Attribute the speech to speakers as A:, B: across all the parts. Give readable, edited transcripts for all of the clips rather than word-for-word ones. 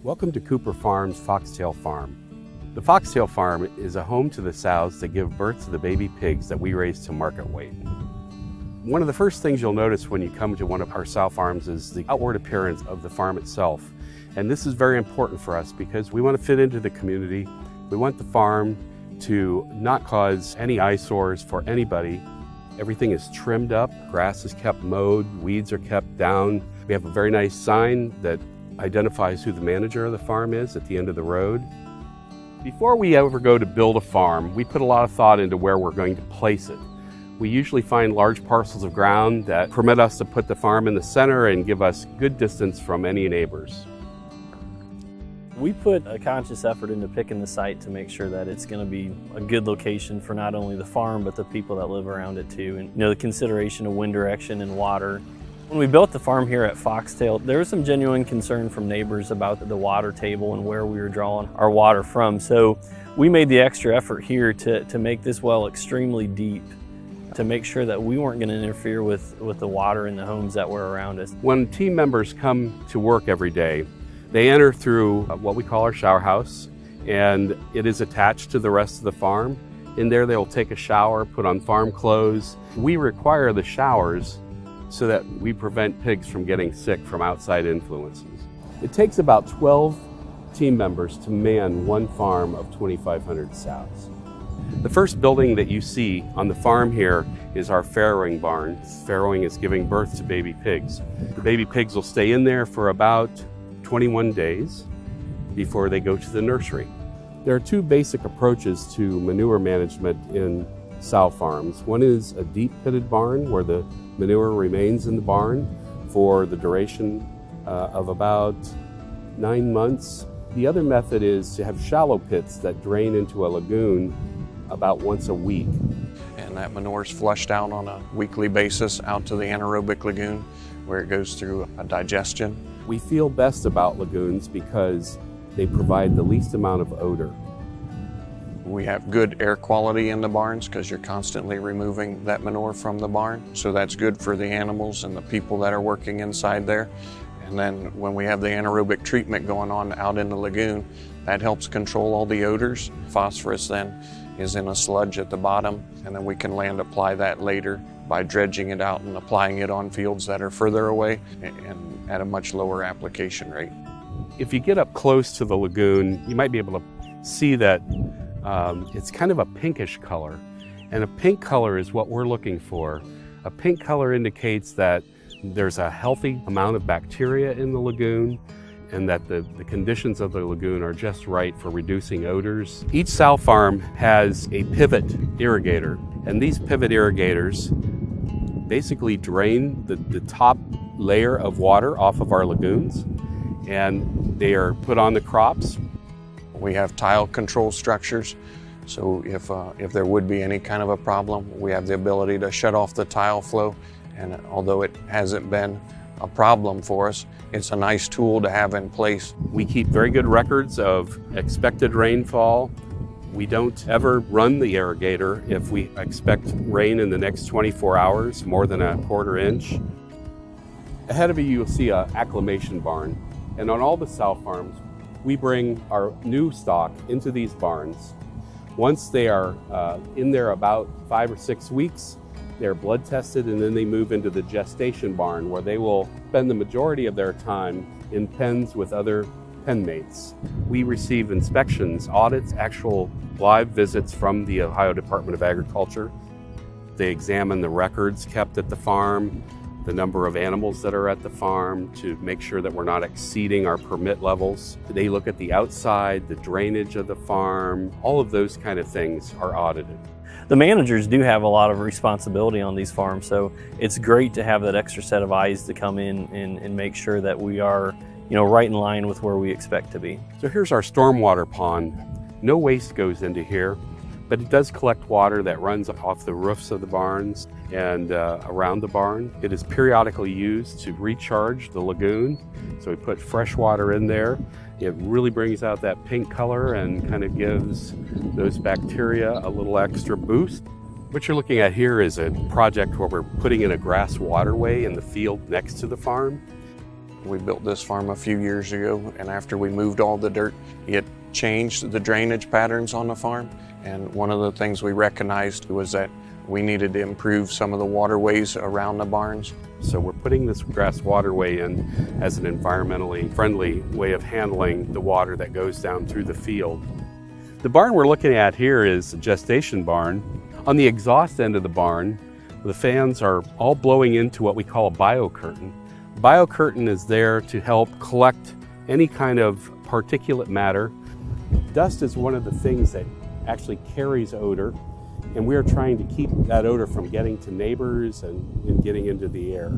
A: Welcome to Cooper Farms Foxtail Farm. The Foxtail Farm is a home to the sows that give birth to the baby pigs that we raise to market weight. One of the first things you'll notice when you come to one of our sow farms is the outward appearance of the farm itself. And this is very important for us because we want to fit into the community. We want the farm to not cause any eyesores for anybody. Everything is trimmed up, grass is kept mowed, weeds are kept down. We have a very nice sign that identifies who the manager of the farm is at the end of the road. Before we ever go to build a farm, we put a lot of thought into where we're going to place it. We usually find large parcels of ground that permit us to put the farm in the center and give us good distance from any neighbors.
B: We put a conscious effort into picking the site to make sure that it's going to be a good location for not only the farm but the people that live around it too. And the consideration of wind direction and water. When we built the farm here at Foxtail, there was some genuine concern from neighbors about the water table and where we were drawing our water from. So we made the extra effort here to make this well extremely deep to make sure that we weren't going to interfere with the water in the homes that were around us.
A: When team members come to work every day, they enter through what we call our shower house, and it is attached to the rest of the farm. In there they'll take a shower, put on farm clothes. We require the showers so that we prevent pigs from getting sick from outside influences. It takes about 12 team members to man one farm of 2,500 sows. The first building that you see on the farm here is our farrowing barn. Farrowing is giving birth to baby pigs. The baby pigs will stay in there for about 21 days before they go to the nursery. There are two basic approaches to manure management in sow farms. One is a deep pitted barn where the manure remains in the barn for the duration of about 9 months. The other method is to have shallow pits that drain into a lagoon about once a week.
C: And that manure is flushed out on a weekly basis out to the anaerobic lagoon where it goes through a digestion.
A: We feel best about lagoons because they provide the least amount of odor.
C: We have good air quality in the barns because you're constantly removing that manure from the barn. So that's good for the animals and the people that are working inside there. And then when we have the anaerobic treatment going on out in the lagoon, that helps control all the odors. Phosphorus then is in a sludge at the bottom, and then we can land apply that later by dredging it out and applying it on fields that are further away and at a much lower application rate.
A: If you get up close to the lagoon, you might be able to see that it's kind of a pinkish color, and a pink color is what we're looking for. A pink color indicates that there's a healthy amount of bacteria in the lagoon and that the conditions of the lagoon are just right for reducing odors. Each sow farm has a pivot irrigator, and these pivot irrigators basically drain the top layer of water off of our lagoons, and they are put on the crops.
C: We have tile control structures, so if there would be any kind of a problem, we have the ability to shut off the tile flow, and although it hasn't been a problem for us, it's a nice tool to have in place.
A: We keep very good records of expected rainfall. We don't ever run the irrigator if we expect rain in the next 24 hours, more than a quarter inch. Ahead of you, you'll see an acclimation barn, and on all the sow farms, we bring our new stock into these barns. Once they are in there about 5 or 6 weeks, they're blood tested, and then they move into the gestation barn where they will spend the majority of their time in pens with other pen mates. We receive inspections, audits, actual live visits from the Ohio Department of Agriculture. They examine the records kept at the farm, the number of animals that are at the farm to make sure that we're not exceeding our permit levels. They look at the outside, the drainage of the farm, all of those kind of things are audited.
B: The managers do have a lot of responsibility on these farms, so it's great to have that extra set of eyes to come in and make sure that we are right in line with where we expect to be.
A: So here's our stormwater pond. No waste goes into here, but it does collect water that runs off the roofs of the barns and around the barn. It is periodically used to recharge the lagoon, so we put fresh water in there. It really brings out that pink color and kind of gives those bacteria a little extra boost. What you're looking at here is a project where we're putting in a grass waterway in the field next to the farm.
C: We built this farm a few years ago, and after we moved all the dirt, it changed the drainage patterns on the farm. And one of the things we recognized was that we needed to improve some of the waterways around the barns.
A: So we're putting this grass waterway in as an environmentally friendly way of handling the water that goes down through the field. The barn we're looking at here is a gestation barn. On the exhaust end of the barn, the fans are all blowing into what we call a biocurtain. Biocurtain is there to help collect any kind of particulate matter. Dust is one of the things that actually carries odor, and we are trying to keep that odor from getting to neighbors and getting into the air.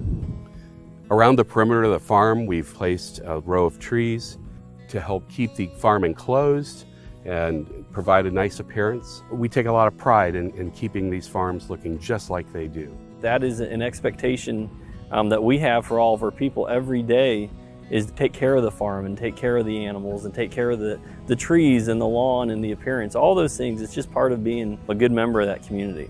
A: Around the perimeter of the farm, we've placed a row of trees to help keep the farm enclosed and provide a nice appearance. We take a lot of pride in keeping these farms looking just like they do.
B: That is an expectation that we have for all of our people every day, is to take care of the farm and take care of the animals and take care of the trees and the lawn and the appearance, all those things. It's just part of being a good member of that community.